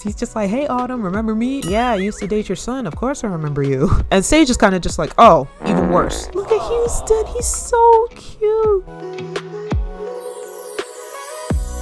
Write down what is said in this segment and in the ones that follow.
He's just like, hey Autumn, remember me? Yeah, I used to date your son, of course I remember you. And Sage is kind of just like, oh, even worse. Look at Houston, he's so cute.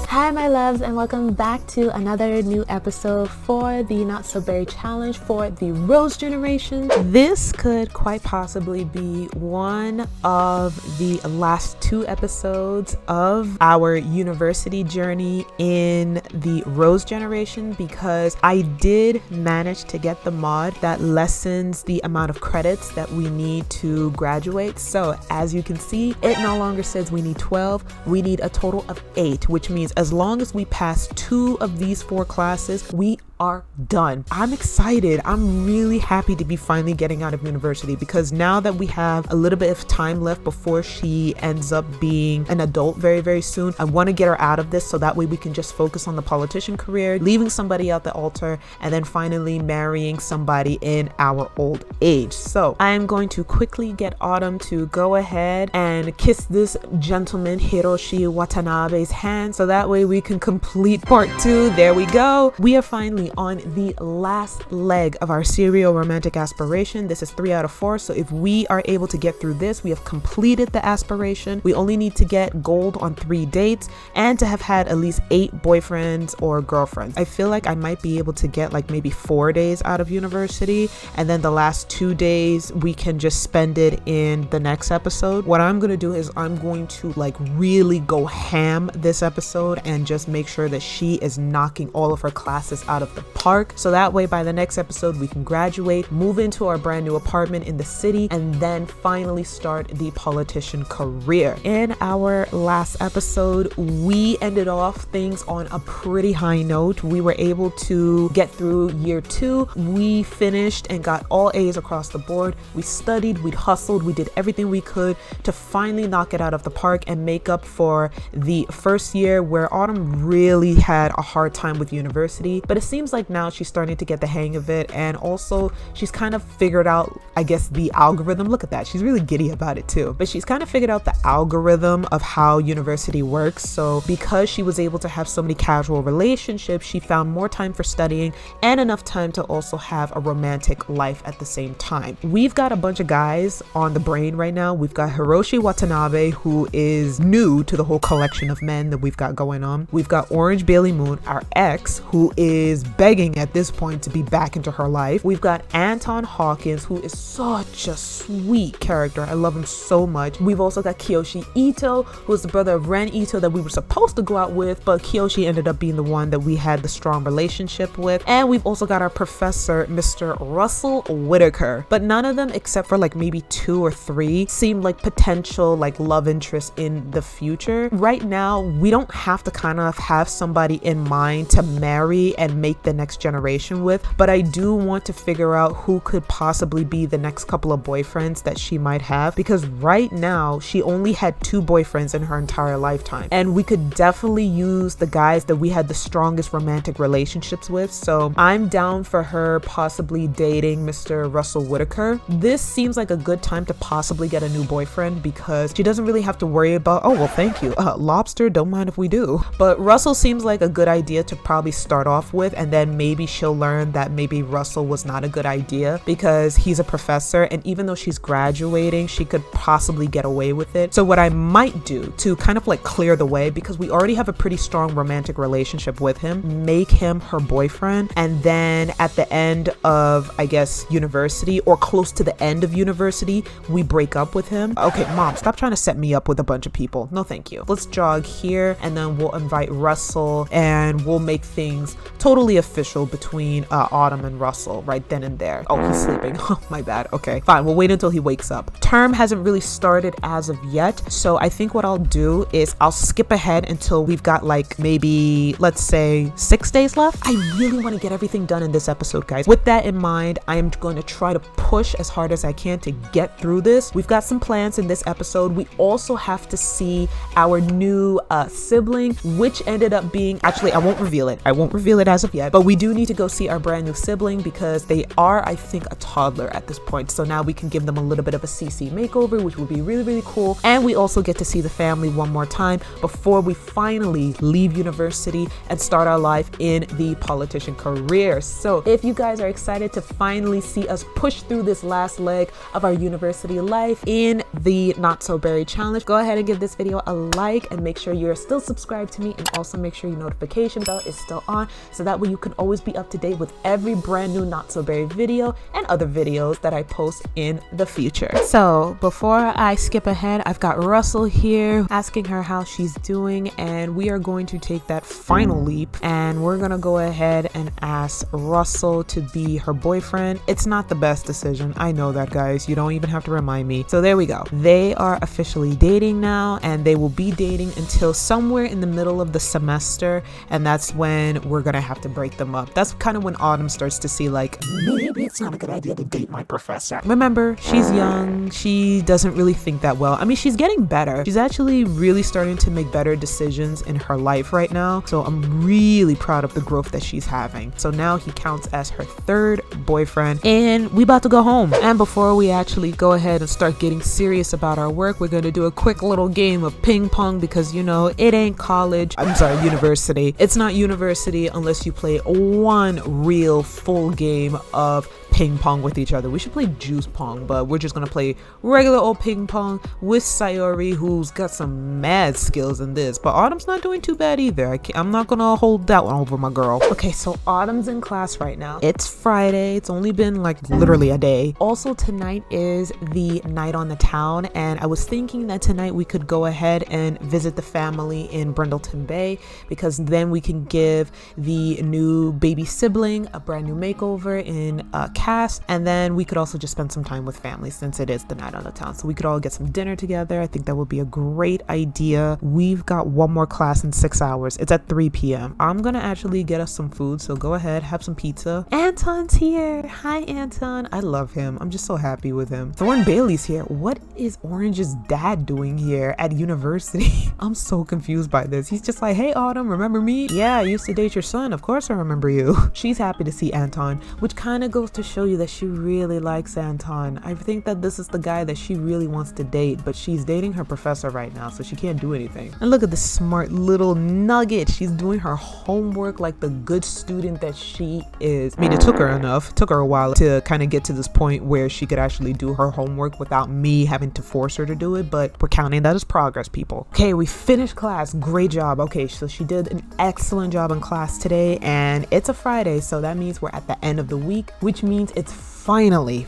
Hi my loves, and welcome back to another new episode for the Not So Berry Challenge for the Rose generation. This could quite possibly be one of the last 2 episodes of our university journey in the Rose generation, because I did manage to get the mod that lessens the amount of credits that we need to graduate. So as you can see, it no longer says we need 12, we need a total of 8, which means as long as we pass 2 of these 4 classes, we are done. I'm excited. I'm really happy to be finally getting out of university, because now that we have a little bit of time left before she ends up being an adult very, very soon, I want to get her out of this so that way we can just focus on the politician career, leaving somebody at the altar, and then finally marrying somebody in our old age. So I am going to quickly get Autumn to go ahead and kiss this gentleman Hiroshi Watanabe's hand so that way we can complete part 2. There we go. We are finally on the last leg of our serial romantic aspiration. This is 3 out of 4, so if we are able to get through this, we have completed the aspiration. We only need to get gold on 3 dates and to have had at least 8 boyfriends or girlfriends. I feel like I might be able to get like maybe 4 days out of university, and then the last 2 days we can just spend it in the next episode. What I'm gonna do is I'm going to like really go ham this episode and just make sure that she is knocking all of her classes out of the park, so that way by the next episode we can graduate, move into our brand new apartment in the city, and then finally start the politician career. In our last episode, we ended off things on a pretty high note. We were able to get through year 2. We finished and got all A's across the board. We studied, we hustled, we did everything we could to finally knock it out of the park and make up for the first year where Autumn really had a hard time with university. But it seems like now she's starting to get the hang of it, and also she's kind of figured out, I guess, the algorithm. Look at that, she's really giddy about it too. But she's kind of figured out the algorithm of how university works. So because she was able to have so many casual relationships, she found more time for studying and enough time to also have a romantic life at the same time. We've got a bunch of guys on the brain right now. We've got Hiroshi Watanabe, who is new to the whole collection of men that we've got going on. We've got Orange Bailey Moon, our ex, who is begging at this point to be back into her life. We've got Anton Hawkins, who is such a sweet character. I love him so much. We've also got Kiyoshi Ito, who is the brother of Ren Ito that we were supposed to go out with, but Kiyoshi ended up being the one that we had the strong relationship with. And we've also got our professor, Mr. Russell Whitaker. But none of them, except for like maybe 2 or 3, seem like potential like love interests in the future. Right now, we don't have to kind of have somebody in mind to marry and make the next generation with, but I do want to figure out who could possibly be the next couple of boyfriends that she might have, because right now she only had 2 boyfriends in her entire lifetime, and we could definitely use the guys that we had the strongest romantic relationships with. So I'm down for her possibly dating Mr. Russell Whitaker. This seems like a good time to possibly get a new boyfriend, because she doesn't really have to worry about, oh well, thank you, lobster, don't mind if we do. But Russell seems like a good idea to probably start off with, and then maybe she'll learn that maybe Russell was not a good idea because he's a professor, and even though she's graduating, she could possibly get away with it. So what I might do to kind of like clear the way, because we already have a pretty strong romantic relationship with him, make him her boyfriend, and then at the end of, I guess, university, or close to the end of university, we break up with him. Okay, mom, stop trying to set me up with a bunch of people. No thank you. Let's jog here, and then we'll invite Russell, and we'll make things totally official between Autumn and Russell right then and there. Oh, he's sleeping. Oh, my bad. Okay, fine. We'll wait until he wakes up. Term hasn't really started as of yet, so I think what I'll do is I'll skip ahead until we've got like maybe, let's say, 6 days left. I really want to get everything done in this episode, guys. With that in mind, I am going to try to push as hard as I can to get through this. We've got some plans in this episode. We also have to see our new sibling, which ended up being, actually, I won't reveal it as of yet, but But we do need to go see our brand new sibling because they are, I think, a toddler at this point. So now we can give them a little bit of a CC makeover, which would be really, really cool. And we also get to see the family one more time before we finally leave university and start our life in the politician career. So if you guys are excited to finally see us push through this last leg of our university life in the Not So Berry Challenge, go ahead and give this video a like and make sure you're still subscribed to me, and also make sure your notification bell is still on so that way you can always be up to date with every brand new Not So Berry video and other videos that I post in the future. So before I skip ahead, I've got Russell here asking her how she's doing, and we are going to take that final leap and we're gonna go ahead and ask Russell to be her boyfriend. It's not the best decision, I know that, guys. You don't even have to remind me. So there we go. They are officially dating now, and they will be dating until somewhere in the middle of the semester, and that's when we're gonna have to break them up. That's kind of when Autumn starts to see like, maybe it's not a good idea to date my professor. Remember, she's young, she doesn't really think that well. I mean, she's getting better. She's actually really starting to make better decisions in her life right now, so I'm really proud of the growth that she's having. So now he counts as her third boyfriend, and we about to go home. And before we actually go ahead and start getting serious about our work, we're gonna do a quick little game of ping pong because, you know, it ain't college. I'm sorry, university. It's not university unless you play one real full game of ping pong with each other. We should play juice pong, but we're just gonna play regular old ping pong with Sayori, who's got some mad skills in this, but Autumn's not doing too bad either. I'm not gonna hold that one over my girl. Okay, so Autumn's in class right now. It's Friday. It's only been like literally a day. Also, tonight is the night on the town, and I was thinking that tonight we could go ahead and visit the family in Brindleton Bay, because then we can give the new baby sibling a brand new makeover in cast, and then we could also just spend some time with family since it is the night on the town. So we could all get some dinner together. I think that would be a great idea. We've got one more class in 6 hours. It's at 3 p.m. I'm gonna actually get us some food, so go ahead, have some pizza. Anton's here. Hi, Anton. I love him. I'm just so happy with him. Thorn Bailey's here. What is Orange's dad doing here at university? I'm so confused by this. He's just like, hey, Autumn, remember me? Yeah, I used to date your son. Of course I remember you. She's happy to see Anton, which kind of goes to show you that she really likes Anton. I think that this is the guy that she really wants to date, but she's dating her professor right now, so she can't do anything. And look at this smart little nugget. She's doing her homework like the good student that she is. I mean, it took her a while to kind of get to this point where she could actually do her homework without me having to force her to do it, but we're counting that as progress, people. Okay, we finished class. Great job. Okay, so she did an excellent job in class today, and it's a Friday, so that means we're at the end of the week, which means it's finally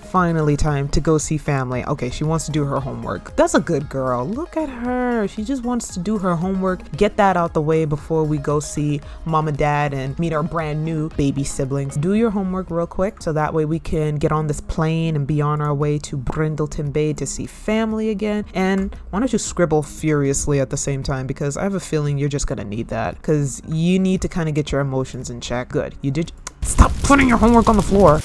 time to go see family. Okay, she wants to do her homework. That's a good girl. Look at her. She just wants to do her homework, get that out the way before we go see mom and dad and meet our brand new baby siblings. Do your homework real quick so that way we can get on this plane and be on our way to Brindleton Bay to see family again. And why don't you scribble furiously at the same time, because I have a feeling you're just gonna need that, because you need to kind of get your emotions in check. Good. You did. Stop putting your homework on the floor.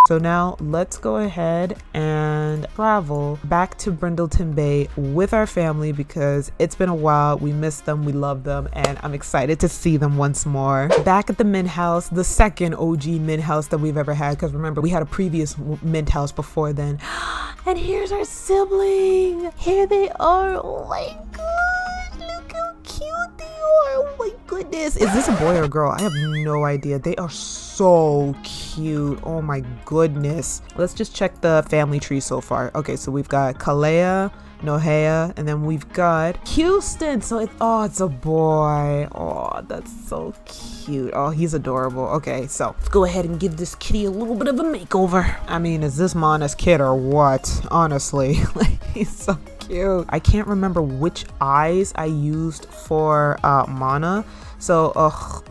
So now let's go ahead and travel back to Brindleton Bay with our family, because it's been a while. We miss them, we love them, and I'm excited to see them once more. Back at the Mint House, the second OG Mint House that we've ever had, because remember, we had a previous Mint House before then. And here's our sibling. Here they are. Oh my gosh, look how cute they are. Oh my goodness. Is this a boy or a girl? I have no idea. They are so cute. Oh my goodness. Let's just check the family tree so far. Okay, so we've got Kalea, Nohea, and then we've got Houston. So it's a boy. Oh, that's so cute. Oh, he's adorable. Okay, so let's go ahead and give this kitty a little bit of a makeover. I mean, is this Mana's kid or what? Honestly, like, he's so cute. I can't remember which eyes I used for Mana. So,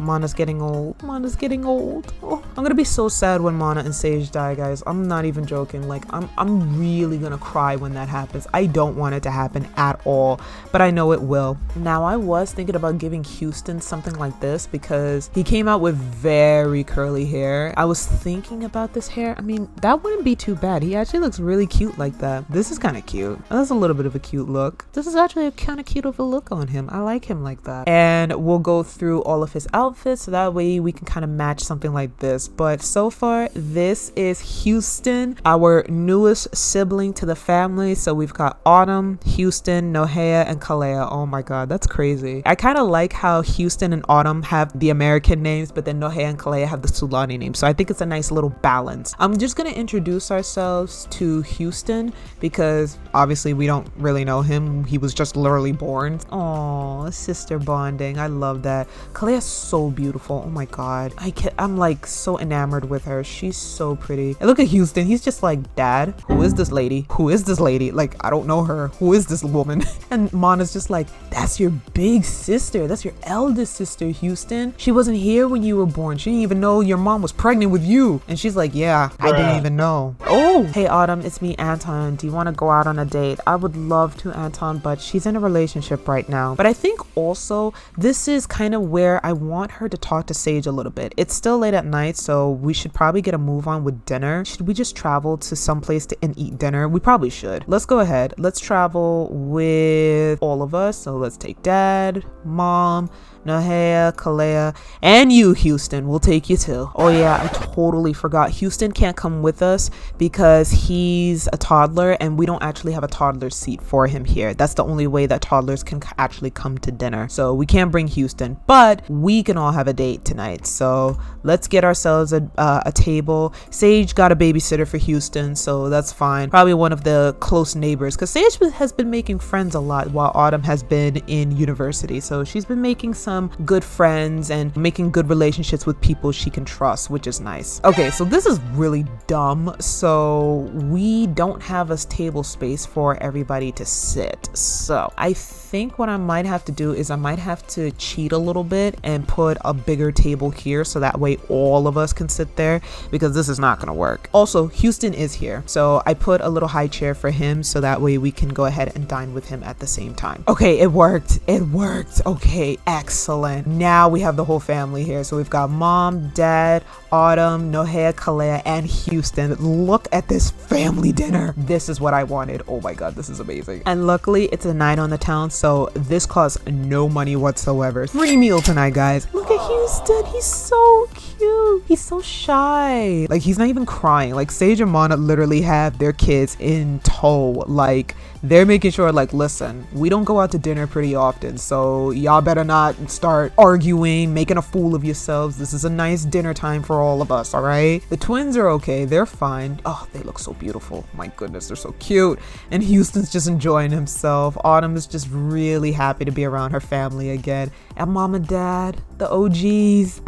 Mana's getting old. Mana's getting old. Oh, I'm gonna be so sad when Mana and Sage die, guys. I'm not even joking. Like, I'm really gonna cry when that happens. I don't want it to happen at all, but I know it will. Now, I was thinking about giving Houston something like this because he came out with very curly hair. I was thinking about this hair. I mean, that wouldn't be too bad. He actually looks really cute like that. This is kind of cute. That's a little bit of a cute look. This is actually a kind of cute of a look on him. I like him like that. And we'll go through all of his outfits so that way we can kind of match something like this. But so far, this is Houston, our newest sibling to the family. So we've got Autumn, Houston, Nohea, and Kalea. Oh my god, that's crazy. I kind of like how Houston and Autumn have the American names, but then Nohea and Kalea have the Sulani names. So I think it's a nice little balance. I'm just gonna introduce ourselves to Houston because obviously we don't really know him. He was just literally born. Oh, sister bonding. I love that. Kalea's so beautiful. Oh my god. I'm like so enamored with her. She's so pretty. And look at Houston. He's just like, Dad, who is this lady? Who is this lady? Like, I don't know her. Who is this woman? And Mana's just like, that's your big sister. That's your eldest sister, Houston. She wasn't here when you were born. She didn't even know your mom was pregnant with you. And she's like, yeah, I didn't even know. Oh, hey Autumn, it's me, Anton. Do you want to go out on a date? I would love to, Anton, but she's in a relationship right now. But I think also this is kind of where I want her to talk to Sage a little bit. It's still late at night, so we should probably get a move on with dinner. Should we just travel to some place and eat dinner? We probably should. Let's go ahead. Let's travel with all of us. So let's take Dad, Mom, Nohea, Kalea, and you, Houston. We'll take you too. Oh yeah, I totally forgot. Houston can't come with us because he's a toddler and we don't actually have a toddler seat for him here. That's the only way that toddlers can actually come to dinner. So we can't bring Houston, but we can all have a date tonight. So let's get ourselves a table. Sage got a babysitter for Houston, so that's fine. Probably one of the close neighbors because Sage has been making friends a lot while Autumn has been in university. So she's been making some good friends and making good relationships with people she can trust, which is nice. Okay, so this is really dumb. So we don't have a table space for everybody to sit. So I think what I might have to do is I might have to cheat a little bit and put a bigger table here so that way all of us can sit there because this is not going to work. Also, Houston is here. So I put a little high chair for him so that way we can go ahead and dine with him at the same time. Okay, it worked. It worked. Okay, excellent. Now we have the whole family here. So we've got Mom, Dad, Autumn, Nohea, Kalea, and Houston. Look at this family dinner. This is what I wanted. Oh my god, this is amazing. And luckily it's a night on the town, so this costs no money whatsoever. Free meal tonight, guys. Look at Houston. He's so cute. He's so shy. Like, he's not even crying. Like, Sage and Mana literally have their kids in tow. Like, they're making sure, like, listen, we don't go out to dinner pretty often, so y'all better not start arguing, making a fool of yourselves. This is a nice dinner time for all of us, all right? The twins are okay. They're fine. Oh, they look so beautiful. My goodness, they're so cute. And Houston's just enjoying himself. Autumn is just really happy to be around her family again. And Mom and Dad, the OGs,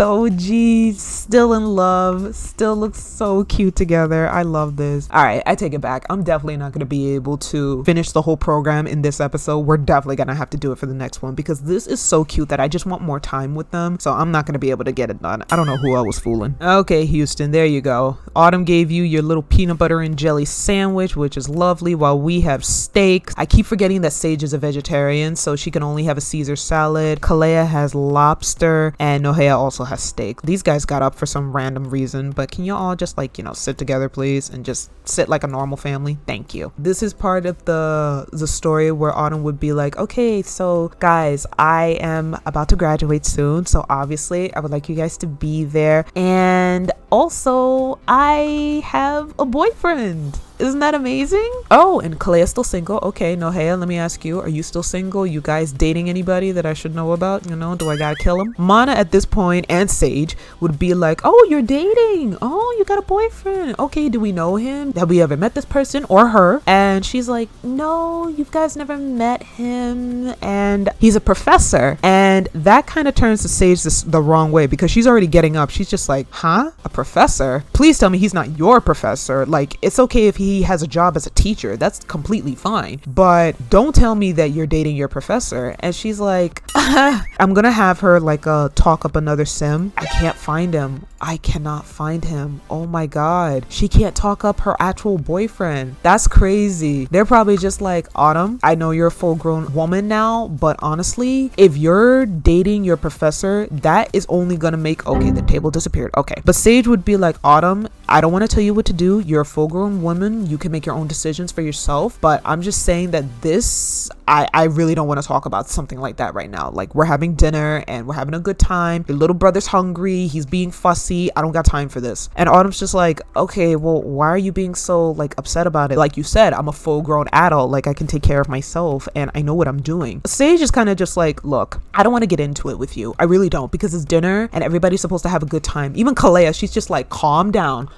still in love, still look so cute together. I love this. All right, I take it back. I'm definitely not going to be able to finish the whole program in this episode. We're definitely going to have to do it for the next one because this is so cute that I just want more time with them. So I'm not going to be able to get it done. I don't know who I was fooling. Okay, Houston, there you go. Autumn gave you your little peanut butter and jelly sandwich, which is lovely, while we have steak. I keep forgetting that Sage is a vegetarian, so she can only have a Caesar salad. Kalea has lobster and Nohea also has steak. These guys got up for some random reason, but can you all just, like, you know, sit together please and just sit like a normal family? Thank you. This is part of the story where Autumn would be like, okay, so guys, I am about to graduate soon, so obviously I would like you guys to be there, and also I have a boyfriend. Isn't that amazing? Oh, and Kalea's still single. Okay, Nohea, let me ask you, are you still single? You guys dating anybody that I should know about? You know, do I gotta kill him? Mana at this point, and Sage, would be like, oh, you're dating. Oh, you got a boyfriend. Okay, do we know him? Have we ever met this person or her? And she's like, no, you guys never met him. And he's a professor. And that kind of turns to Sage the wrong way because she's already getting up. She's just like, huh? A professor? Please tell me he's not your professor. Like, it's okay if he has a job as a teacher, that's completely fine, but don't tell me that you're dating your professor. And she's like, I'm gonna have her like talk up another sim. I can't find him. I cannot find him. Oh my god, she can't talk up her actual boyfriend. That's crazy. They're probably just like, Autumn, I know you're a full-grown woman now, but honestly, if you're dating your professor, that is only gonna make, okay, the table disappeared. Okay, but Sage would be like, Autumn, I don't want to tell you what to do. You're a full grown woman. You can make your own decisions for yourself. But I'm just saying that I really don't want to talk about something like that right now. Like, we're having dinner and we're having a good time. Your little brother's hungry. He's being fussy. I don't got time for this. And Autumn's just like, okay, well, why are you being so like upset about it? Like you said, I'm a full grown adult. Like, I can take care of myself and I know what I'm doing. Sage is kind of just like, look, I don't want to get into it with you. I really don't, because it's dinner and everybody's supposed to have a good time. Even Kalea, she's just like, calm down.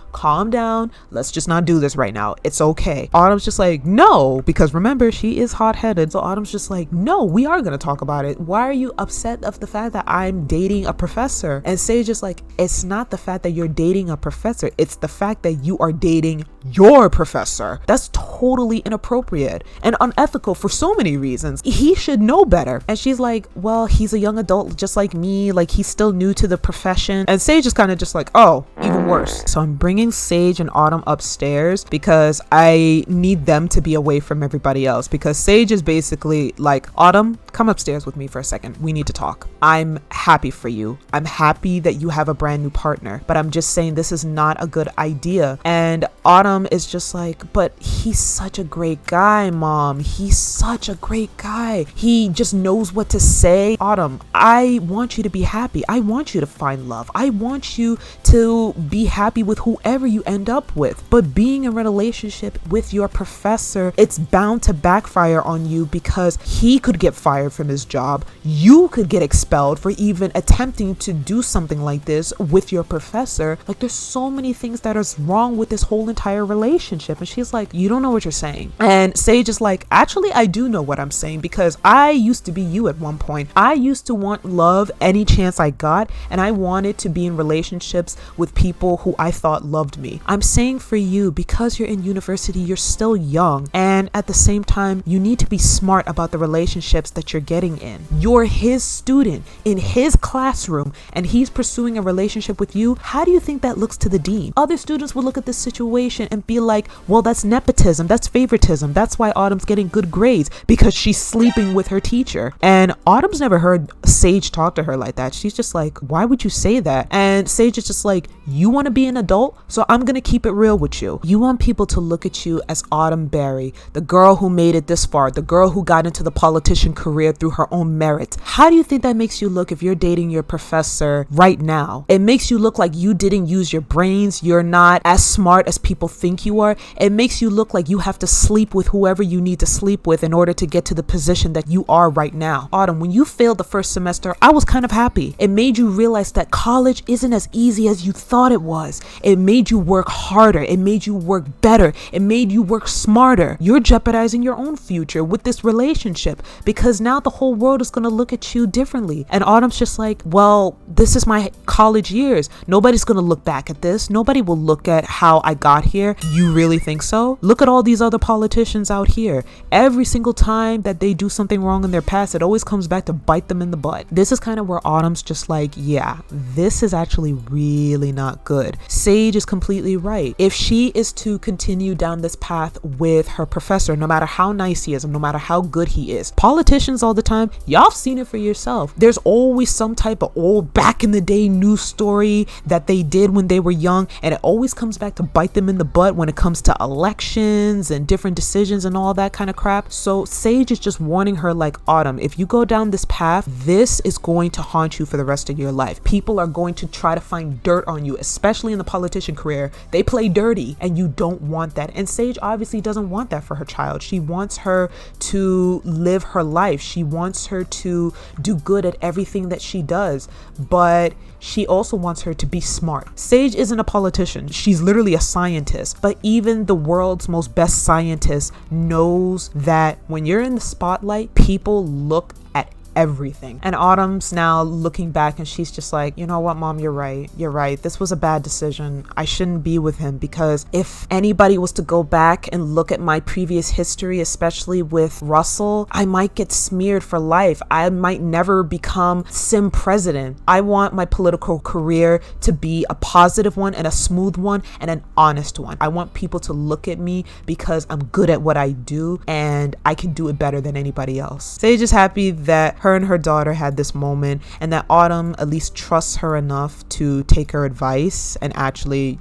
Let's just not do this right now. It's okay. Autumn's just like, no, because remember, she is hot-headed. So Autumn's just like, no, we are going to talk about it. Why are you upset of the fact that I'm dating a professor? And Sage is like, it's not the fact that you're dating a professor. It's the fact that you are dating your professor. That's totally inappropriate and unethical for so many reasons. He should know better. And she's like, well, he's a young adult just like me. Like, he's still new to the profession. And Sage is kind of just like, oh, even worse. So I'm bringing Sage and Autumn upstairs because I need them to be away from everybody else, because Sage is basically like, Autumn, come upstairs with me for a second. We need to talk. I'm happy for you. I'm happy that you have a brand new partner, but I'm just saying this is not a good idea. And Autumn is just like, but he's such a great guy, Mom. He's such a great guy. He just knows what to say. Autumn, I want you to be happy. I want you to find love. I want you to be happy with whoever you end up with. But being in a relationship with your professor, it's bound to backfire on you, because he could get fired from his job. You could get expelled for even attempting to do something like this with your professor. Like, there's so many things that are wrong with this whole entire relationship. And she's like, you don't know what you're saying. And Sage is like, actually, I do know what I'm saying, because I used to be you at one point. I used to want love any chance I got, and I wanted to be in relationships with people who I thought loved me. I'm saying for you, because you're in university, you're still young, and at the same time, you need to be smart about the relationships that you're getting in. You're his student in his classroom, and he's pursuing a relationship with you. How do you think that looks to the dean? Other students will look at this situation and be like, well, that's nepotism, that's favoritism. That's why Autumn's getting good grades, because she's sleeping with her teacher. And Autumn's never heard Sage talk to her like that. She's just like, why would you say that? And Sage is just like, you want to be an adult, so I'm gonna keep it real with you. You want people to look at you as Autumn Barry, the girl who made it this far, the girl who got into the politician career through her own merit. How do you think that makes you look if you're dating your professor right now? It makes you look like you didn't use your brains. You're not as smart as people think you are. It makes you look like you have to sleep with whoever you need to sleep with in order to get to the position that you are right now. Autumn, when you failed the first semester, I was kind of happy. It made you realize that college isn't as easy as you thought it was. It made you work harder. It made you work better. It made you work smarter. You're jeopardizing your own future with this relationship, because now the whole world is going to look at you differently. And Autumn's just like, well, this is my college years. Nobody's going to look back at this. Nobody will look at how I got here. You really think so? Look at all these other politicians out here. Every single time that they do something wrong in their past, it always comes back to bite them in the butt. This is kind of where Autumn's just like, yeah, this is actually really not good. Sage is completely right. If she is to continue down this path with her professor, no matter how nice he is, no matter how good he is, politicians all the time, y'all have seen it for yourself. There's always some type of old back in the day news story that they did when they were young, and it always comes back to bite them in the butt when it comes to elections and different decisions and all that kind of crap. So Sage is just warning her, like, Autumn, if you go down this path, this is going to haunt you for the rest of your life. People are going to try to find dirt on you, especially in the politician career. They play dirty, and you don't want that. And Sage obviously doesn't want that for her child. She wants her to live her life. She wants her to do good at everything that she does, but she also wants her to be smart. Sage isn't a politician. She's literally a scientist, but even the world's most best scientist knows that when you're in the spotlight, people look at everything. And Autumn's now looking back, and she's just like, you know what, Mom, you're right. This was a bad decision. I shouldn't be with him, because if anybody was to go back and look at my previous history, especially with Russell, I might get smeared for life. I might never become Sim president. I want my political career to be a positive one and a smooth one and an honest one. I want people to look at me because I'm good at what I do and I can do it better than anybody else. Sage is happy that her her and her daughter had this moment, and that Autumn at least trusts her enough to take her advice and actually,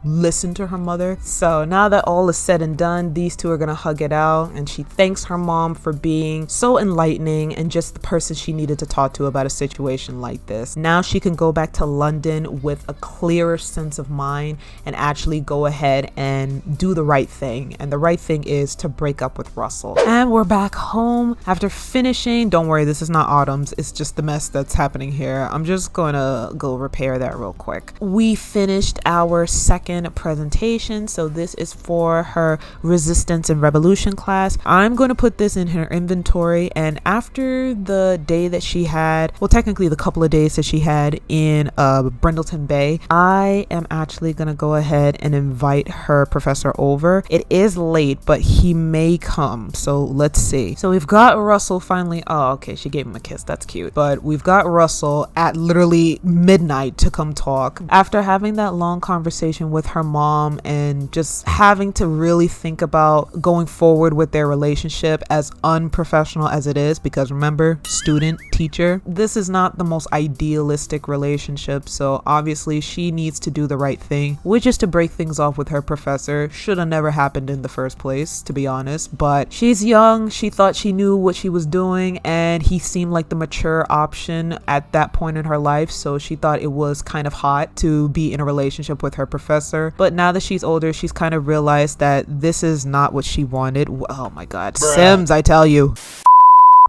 listen to her mother. So now that all is said and done, these two are gonna hug it out, and she thanks her mom for being so enlightening and just the person she needed to talk to about a situation like this. Now she can go back to London with a clearer sense of mind and actually go ahead and do the right thing. And the right thing is to break up with Russell. And we're back home after finishing. Don't worry, this is not Autumn's, it's just the mess that's happening here. I'm just gonna go repair that real quick. We finished our second presentation, so this is for her Resistance and Revolution class. I'm going to put this in her inventory, and after the day that she had, well, technically the couple of days that she had in Brindleton Bay, I am actually going to go ahead and invite her professor over. It is late, but he may come, so let's see. So we've got Russell finally. Oh, okay, she gave him a kiss. That's cute. But we've got Russell at literally midnight to come talk. After having that long conversation with her mom and just having to really think about going forward with their relationship, as unprofessional as it is, because remember, student, teacher, this is not the most idealistic relationship. So obviously she needs to do the right thing, which is to break things off with her professor. Should have never happened in the first place, to be honest. But she's young. She thought she knew what she was doing, and he seemed like the mature option at that point in her life. So she thought it was kind of hot to be in a relationship with her professor. But now that she's older, she's kind of realized that this is not what she wanted. Oh my God, bruh. Sims, I tell you.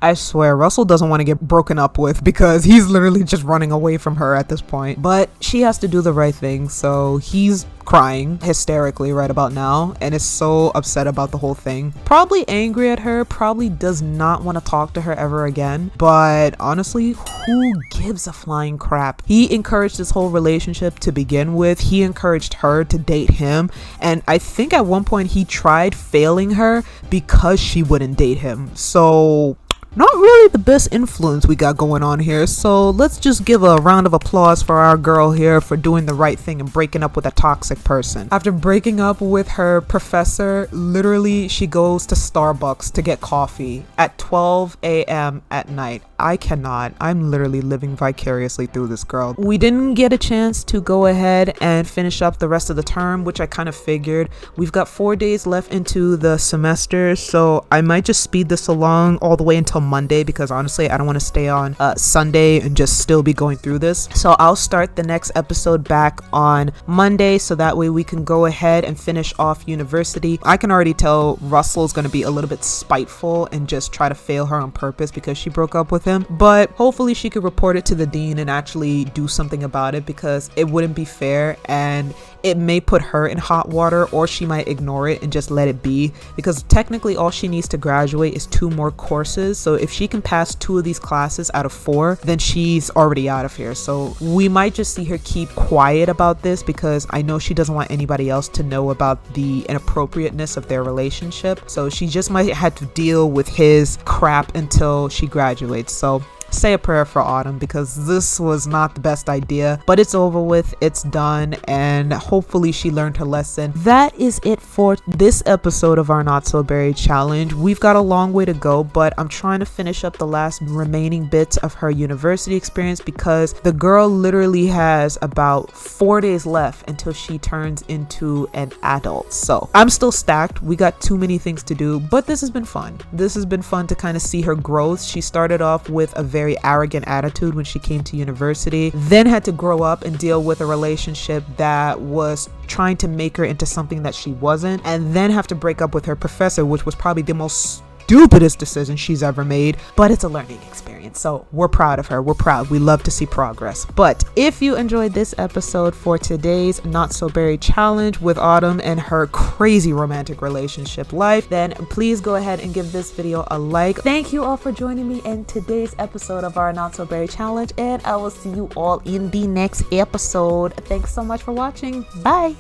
I swear, Russell doesn't want to get broken up with because he's literally just running away from her at this point. But she has to do the right thing, so he's crying hysterically right about now and is so upset about the whole thing. Probably angry at her, probably does not want to talk to her ever again. But honestly, who gives a flying crap? He encouraged this whole relationship to begin with. He encouraged her to date him. And I think at one point he tried failing her because she wouldn't date him. So not really the best influence we got going on here. So let's just give a round of applause for our girl here for doing the right thing and breaking up with a toxic person. After breaking up with her professor, literally she goes to Starbucks to get coffee at 12 a.m. at night. I cannot. I'm literally living vicariously through this girl. We didn't get a chance to go ahead and finish up the rest of the term, which I kind of figured. We've got 4 days left into the semester, so I might just speed this along all the way until Monday, because honestly I don't want to stay on Sunday and just still be going through this. So I'll start the next episode back on Monday, so that way we can go ahead and finish off university. I can already tell Russell's going to be a little bit spiteful and just try to fail her on purpose because she broke up with him, but hopefully she could report it to the dean and actually do something about it, because it wouldn't be fair and it may put her in hot water, or she might ignore it and just let it be, because technically all she needs to graduate is 2 more courses. So if she can pass 2 of these classes out of 4, then she's already out of here. So we might just see her keep quiet about this, because I know she doesn't want anybody else to know about the inappropriateness of their relationship. So she just might have to deal with his crap until she graduates. So say a prayer for Autumn, because this was not the best idea, but it's over with, it's done, and hopefully she learned her lesson. That is it for this episode of our Not So Berry challenge. We've got a long way to go, but I'm trying to finish up the last remaining bits of her university experience, because the girl literally has about 4 days left until she turns into an adult. So I'm still stacked. We got too many things to do, but this has been fun. This has been fun to kind of see her growth. She started off with a very arrogant attitude when she came to university, then had to grow up and deal with a relationship that was trying to make her into something that she wasn't, and then have to break up with her professor, which was probably the most stupidest decision she's ever made, but it's a learning experience. So we're proud of her. We're proud. We love to see progress. But if you enjoyed this episode for today's Not So Berry challenge with Autumn and her crazy romantic relationship life, then please go ahead and give this video a like. Thank you all for joining me in today's episode of our Not So Berry challenge, and I will see you all in the next episode. Thanks so much for watching. Bye.